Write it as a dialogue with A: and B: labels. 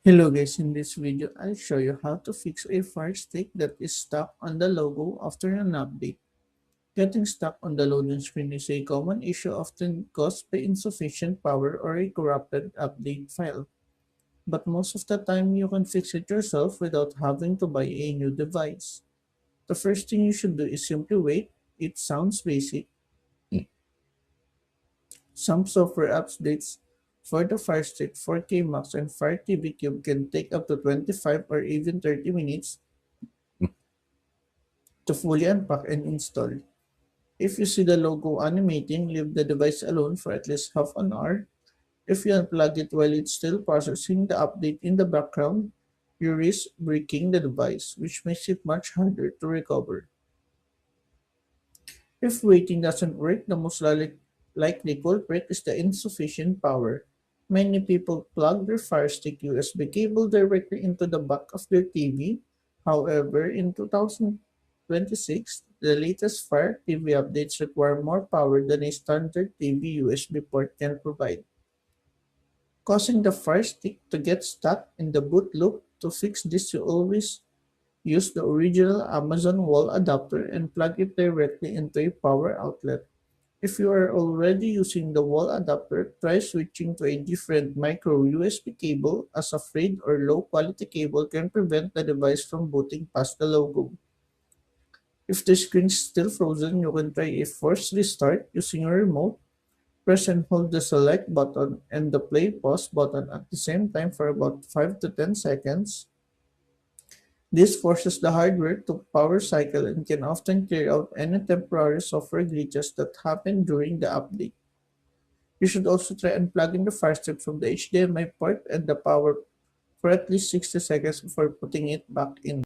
A: Hello guys, in this video I'll show you how to fix a Firestick that is stuck on the logo after an update. Getting stuck on the loading screen is a common issue often caused by insufficient power or a corrupted update file. But most of the time you can fix it yourself without having to buy a new device. The first thing you should do is simply wait. It sounds basic. Some software updates for the Firestick 4K Max and Fire TV Cube can take up to 25 or even 30 minutes to fully unpack and install. If you see the logo animating, leave the device alone for at least half an hour. If you unplug it while it's still processing the update in the background, you risk breaking the device, which makes it much harder to recover. If waiting doesn't work, the most likely culprit is the insufficient power. Many people plug their Fire Stick USB cable directly into the back of their TV. However, in 2026, the latest Fire TV updates require more power than a standard TV USB port can provide, causing the Fire Stick to get stuck in the boot loop. To fix this, you always use the original Amazon wall adapter and plug it directly into a power outlet. If you are already using the wall adapter, try switching to a different micro USB cable, as a frayed or low quality cable can prevent the device from booting past the logo. If the screen is still frozen, you can try a forced restart using your remote. Press and hold the select button and the play pause button at the same time for about 5 to 10 seconds. This forces the hardware to power cycle and can often clear out any temporary software glitches that happen during the update. You should also try unplugging the fire stick from the HDMI port and the power for at least 60 seconds before putting it back in.